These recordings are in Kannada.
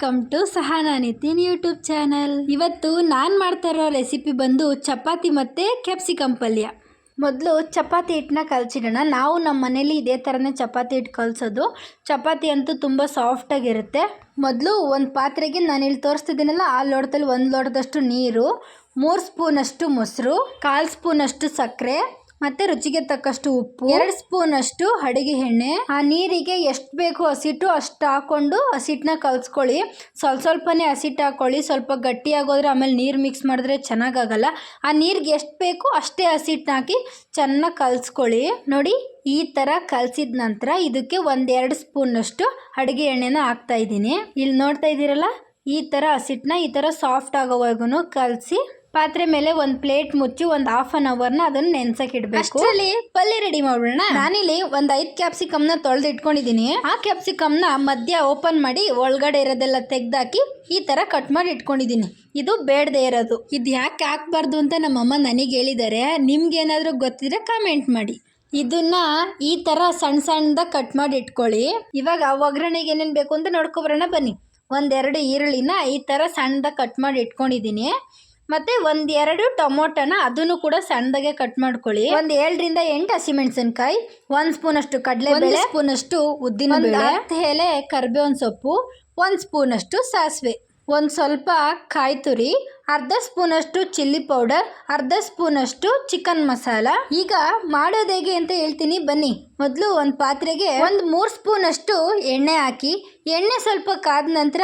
Welcome to Sahana Nitin YouTube channel. ಇವತ್ತು ನಾನು ಮಾಡ್ತಾ ಇರೋ ರೆಸಿಪಿ ಬಂದು ಚಪಾತಿ ಮತ್ತು ಕ್ಯಾಪ್ಸಿಕಮ್ ಪಲ್ಯ. ಮೊದಲು ಚಪಾತಿ ಹಿಟ್ಟನ್ನ ಕಲಸಿಡೋಣ. ನಾವು ನಮ್ಮ ಮನೇಲಿ ಇದೇ ಥರನೇ ಚಪಾತಿ ಹಿಟ್ಟು ಕಲಸೋದು. ಚಪಾತಿ ಅಂತೂ ತುಂಬ ಸಾಫ್ಟಾಗಿರುತ್ತೆ. ಮೊದಲು ಒಂದು ಪಾತ್ರೆಗೆ ನಾನು ಇಲ್ಲಿ ತೋರಿಸ್ತಿದ್ದೀನಲ್ಲ, ಆ ಲೋಟದಲ್ಲಿ 1 ಲೋಟದಷ್ಟು ನೀರು, 3 ಸ್ಪೂನಷ್ಟು ಮೊಸರು, 1/4 ಸ್ಪೂನಷ್ಟು ಸಕ್ಕರೆ ಮತ್ತು ರುಚಿಗೆ ತಕ್ಕಷ್ಟು ಉಪ್ಪು, 2 ಸ್ಪೂನಷ್ಟು ಅಡುಗೆ ಎಣ್ಣೆ. ಆ ನೀರಿಗೆ ಎಷ್ಟು ಬೇಕು ಹಸಿಟ್ಟು ಅಷ್ಟು ಹಾಕ್ಕೊಂಡು ಹಸಿಟ್ಟನ್ನ ಕಲಿಸ್ಕೊಳ್ಳಿ. ಸ್ವಲ್ಪನೇ ಹಸಿಟ್ಟು ಹಾಕ್ಕೊಳ್ಳಿ. ಸ್ವಲ್ಪ ಗಟ್ಟಿಯಾಗೋದ್ರೆ ಆಮೇಲೆ ನೀರು ಮಿಕ್ಸ್ ಮಾಡಿದ್ರೆ ಚೆನ್ನಾಗಾಗಲ್ಲ. ಆ ನೀರಿಗೆ ಎಷ್ಟು ಬೇಕು ಅಷ್ಟೇ ಹಸಿಟ್ಟನ್ನ ಹಾಕಿ ಚೆನ್ನಾಗಿ ಕಲಿಸ್ಕೊಳ್ಳಿ. ನೋಡಿ, ಈ ಥರ ಕಲಸಿದ ನಂತರ ಇದಕ್ಕೆ 1-2 ಸ್ಪೂನಷ್ಟು ಅಡುಗೆ ಎಣ್ಣೆನ ಹಾಕ್ತಾ ಇದ್ದೀನಿ. ಇಲ್ಲಿ ನೋಡ್ತಾ ಇದ್ದೀರಲ್ಲ, ಈ ಥರ ಹಸಿಟ್ಟನ್ನ ಈ ಥರ ಸಾಫ್ಟ್ ಆಗೋವರೆಗೂ ಕಲಸಿ ಪಾತ್ರೆ ಮೇಲೆ ಒಂದು ಪ್ಲೇಟ್ ಮುಚ್ಚಿ ಒಂದು 1/2 ಅವರ್ನ ಅದನ್ನು ನೆನೆಸಕ್ಕೆ ಇಡಬೇಕು. ಅಷ್ಟರಲ್ಲಿ ಪಲ್ಯ ರೆಡಿ ಮಾಡೋಣ. ನಾನಿಲ್ಲಿ ಒಂದು 5 ಕ್ಯಾಪ್ಸಿಕಮ್ನ ತೊಳೆದು ಇಟ್ಕೊಂಡಿದ್ದೀನಿ. ಆ ಕ್ಯಾಪ್ಸಿಕಮ್ನ ಮಧ್ಯ ಓಪನ್ ಮಾಡಿ ಒಳಗಡೆ ಇರೋದೆಲ್ಲ ತೆಗೆದಾಕಿ ಈ ಥರ ಕಟ್ ಮಾಡಿ ಇಟ್ಕೊಂಡಿದ್ದೀನಿ. ಇದು ಬೇಡದೇ ಇರೋದು. ಇದು ಯಾಕೆ ಹಾಕ್ಬಾರ್ದು ಅಂತ ನಮ್ಮಮ್ಮ ನನಗೆ ಹೇಳಿದ್ದಾರೆ. ನಿಮ್ಗೇನಾದರೂ ಗೊತ್ತಿದ್ರೆ ಕಾಮೆಂಟ್ ಮಾಡಿ. ಇದನ್ನ ಈ ಥರ ಸಣ್ಣದಾಗಿ ಕಟ್ ಮಾಡಿ ಇಟ್ಕೊಳ್ಳಿ. ಇವಾಗ ಒಗ್ಗರಣೆಗೆ ಏನೇನು ಬೇಕು ಅಂತ ನೋಡ್ಕೊಬರೋಣ ಬನ್ನಿ. 1-2 ಈರುಳ್ಳಿನ ಈ ಥರ ಸಣ್ಣದಾಗಿ ಕಟ್ ಮಾಡಿ ಇಟ್ಕೊಂಡಿದ್ದೀನಿ. ಮತ್ತು 1-2 ಟೊಮೊಟೊನ ಅದನ್ನು ಕೂಡ ಸಣ್ಣದಾಗೆ ಕಟ್ ಮಾಡ್ಕೊಳ್ಳಿ. 7-8 ಹಸಿಮೆಣಸಿನ್ಕಾಯಿ, 1 ಸ್ಪೂನಷ್ಟು ಕಡಲೆಬೇಳೆ, 1 ಸ್ಪೂನಷ್ಟು ಉದ್ದಿನಬೇಳೆ, 10 ಎಲೆ ಕರಿಬೇವಿನ ಸೊಪ್ಪು, 1 ಸ್ಪೂನಷ್ಟು ಸಾಸಿವೆ, ಒಂದು ಸ್ವಲ್ಪ ಕಾಯಿ ತುರಿ, 1/2 ಸ್ಪೂನಷ್ಟು ಚಿಲ್ಲಿ ಪೌಡರ್, 1/2 ಸ್ಪೂನಷ್ಟು ಚಿಕನ್ ಮಸಾಲ. ಈಗ ಮಾಡೋದು ಹೇಗೆ ಅಂತ ಹೇಳ್ತೀನಿ ಬನ್ನಿ. ಮೊದಲು ಒಂದು ಪಾತ್ರೆಗೆ 3 ಸ್ಪೂನಷ್ಟು ಎಣ್ಣೆ ಹಾಕಿ, ಎಣ್ಣೆ ಸ್ವಲ್ಪ ಕಾದ ನಂತರ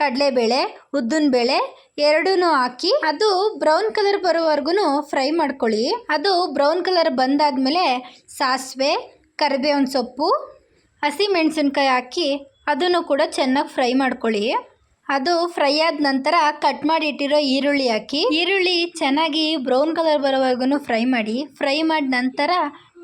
ಕಡಲೆಬೇಳೆ, ಉದ್ದಿನಬೇಳೆ ಎರಡೂ ಹಾಕಿ ಅದು ಬ್ರೌನ್ ಕಲರ್ ಬರೋವರೆಗೂ ಫ್ರೈ ಮಾಡ್ಕೊಳ್ಳಿ. ಅದು ಬ್ರೌನ್ ಕಲರ್ ಬಂದಾದಮೇಲೆ ಸಾಸಿವೆ, ಕರಿಬೇವಿನ ಸೊಪ್ಪು, ಹಸಿಮೆಣಸಿನ್ಕಾಯಿ ಹಾಕಿ ಅದನ್ನು ಕೂಡ ಚೆನ್ನಾಗಿ ಫ್ರೈ ಮಾಡ್ಕೊಳ್ಳಿ. ಅದು ಫ್ರೈ ಆದ ನಂತರ ಕಟ್ ಮಾಡಿ ಇಟ್ಟಿರೋ ಈರುಳ್ಳಿ ಹಾಕಿ, ಈರುಳ್ಳಿ ಚೆನ್ನಾಗಿ ಬ್ರೌನ್ ಕಲರ್ ಬರೋವರೆಗೂ ಫ್ರೈ ಮಾಡಿ. ಫ್ರೈ ಮಾಡಿದ ನಂತರ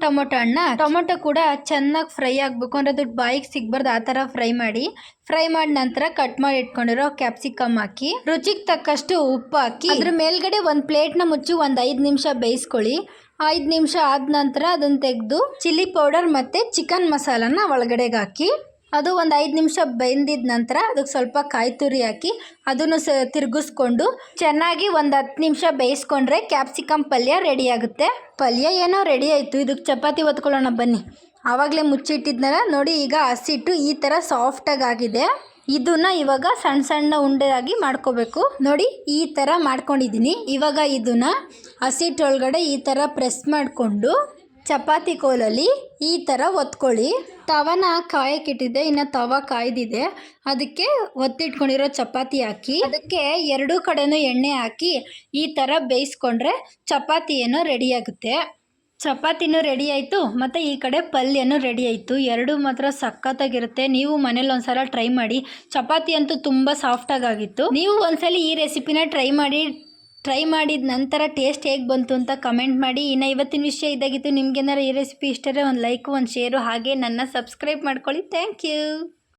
ಟೊಮೊಟೊ ಕೂಡ ಚೆನ್ನಾಗಿ ಫ್ರೈ ಆಗಬೇಕು ಅಂದರೆ ಅದು ಬಾಯಿಗೆ ಸಿಗಬಾರ್ದು, ಆ ಥರ ಫ್ರೈ ಮಾಡಿ. ಫ್ರೈ ಮಾಡಿದ ನಂತರ ಕಟ್ ಮಾಡಿ ಇಟ್ಕೊಂಡಿರೋ ಕ್ಯಾಪ್ಸಿಕಮ್ ಹಾಕಿ, ರುಚಿಗೆ ತಕ್ಕಷ್ಟು ಉಪ್ಪು ಹಾಕಿ, ಅದ್ರ ಮೇಲ್ಗಡೆ ಒಂದು ಪ್ಲೇಟ್ನ ಮುಚ್ಚಿ ಒಂದು 5 ನಿಮಿಷ ಬೇಯಿಸ್ಕೊಳ್ಳಿ. 5 ನಿಮಿಷ ಆದ ನಂತರ ಅದನ್ನು ತೆಗೆದು ಚಿಲ್ಲಿ ಪೌಡರ್ ಮತ್ತು ಚಿಕನ್ ಮಸಾಲನ ಒಳಗಡೆಗೆ ಹಾಕಿ, ಅದು ಒಂದು 5 ನಿಮಿಷ ಬೆಂದಿದ ನಂತರ ಅದಕ್ಕೆ ಸ್ವಲ್ಪ ಕಾಯಿ ತುರಿ ಹಾಕಿ ಅದನ್ನು ತಿರುಗಿಸ್ಕೊಂಡು ಚೆನ್ನಾಗಿ ಒಂದು 10 ನಿಮಿಷ ಬೇಯಿಸ್ಕೊಂಡ್ರೆ ಕ್ಯಾಪ್ಸಿಕಮ್ ಪಲ್ಯ ರೆಡಿ ಆಗುತ್ತೆ. ಪಲ್ಯ ಏನೋ ರೆಡಿ ಆಯಿತು. ಇದಕ್ಕೆ ಚಪಾತಿ ಒತ್ಕೊಳ್ಳೋಣ ಬನ್ನಿ. ಆವಾಗಲೇ ಮುಚ್ಚಿಟ್ಟಿದ್ನಲ್ಲ ನೋಡಿ, ಈಗ ಹಸಿಟ್ಟು ಈ ಥರ ಸಾಫ್ಟಾಗಿ ಆಗಿದೆ. ಇದನ್ನು ಇವಾಗ ಸಣ್ಣ ಉಂಡೆಯಾಗಿ ಮಾಡ್ಕೋಬೇಕು. ನೋಡಿ, ಈ ಥರ ಮಾಡ್ಕೊಂಡಿದ್ದೀನಿ. ಇವಾಗ ಇದನ್ನು ಹಸಿಟ್ಟೊಳಗಡೆ ಈ ಥರ ಪ್ರೆಸ್ ಮಾಡಿಕೊಂಡು ಚಪಾತಿ ಕೋಲಲ್ಲಿ ಈ ಥರ ಒತ್ಕೊಳ್ಳಿ. ತವನ ಕಾಯಕ್ಕಿಟ್ಟಿದ್ದೆ, ಇನ್ನು ತವ ಕಾಯ್ದಿದೆ. ಅದಕ್ಕೆ ಒತ್ತಿಟ್ಕೊಂಡಿರೋ ಚಪಾತಿ ಹಾಕಿ ಅದಕ್ಕೆ 2 ಕಡೆನೂ ಎಣ್ಣೆ ಹಾಕಿ ಈ ಥರ ಬೇಯಿಸ್ಕೊಂಡ್ರೆ ಚಪಾತಿ ಏನೋ ರೆಡಿ ಆಗುತ್ತೆ. ಚಪಾತಿನೂ ರೆಡಿ ಆಯಿತು ಮತ್ತು ಈ ಕಡೆ ಪಲ್ಯನೂ ರೆಡಿ ಆಯಿತು. ಎರಡು ಮಾತ್ರ ಸಖತ್ತಾಗಿರುತ್ತೆ. ನೀವು ಮನೇಲಿ ಒಂದ್ಸಲ ಟ್ರೈ ಮಾಡಿ. ಚಪಾತಿ ಅಂತೂ ತುಂಬ ಸಾಫ್ಟಾಗಿತ್ತು. ನೀವು ಒಂದ್ಸಲ ಈ ರೆಸಿಪಿನ ಟ್ರೈ ಮಾಡಿದ ನಂತರ ಟೇಸ್ಟ್ ಹೇಗೆ ಬಂತು ಅಂತ ಕಮೆಂಟ್ ಮಾಡಿ. ಇನ್ನು ಇವತ್ತಿನ ವಿಷಯ ಇದಾಗಿತ್ತು. ನಿಮ್ಗೇನಾರು ಈ ರೆಸಿಪಿ ಇಷ್ಟ ಆದರೆ ಒಂದು ಲೈಕ್, ಒಂದು ಶೇರು, ಹಾಗೆ ನನ್ನ ಸಬ್ಸ್ಕ್ರೈಬ್ ಮಾಡ್ಕೊಳ್ಳಿ. Thank you.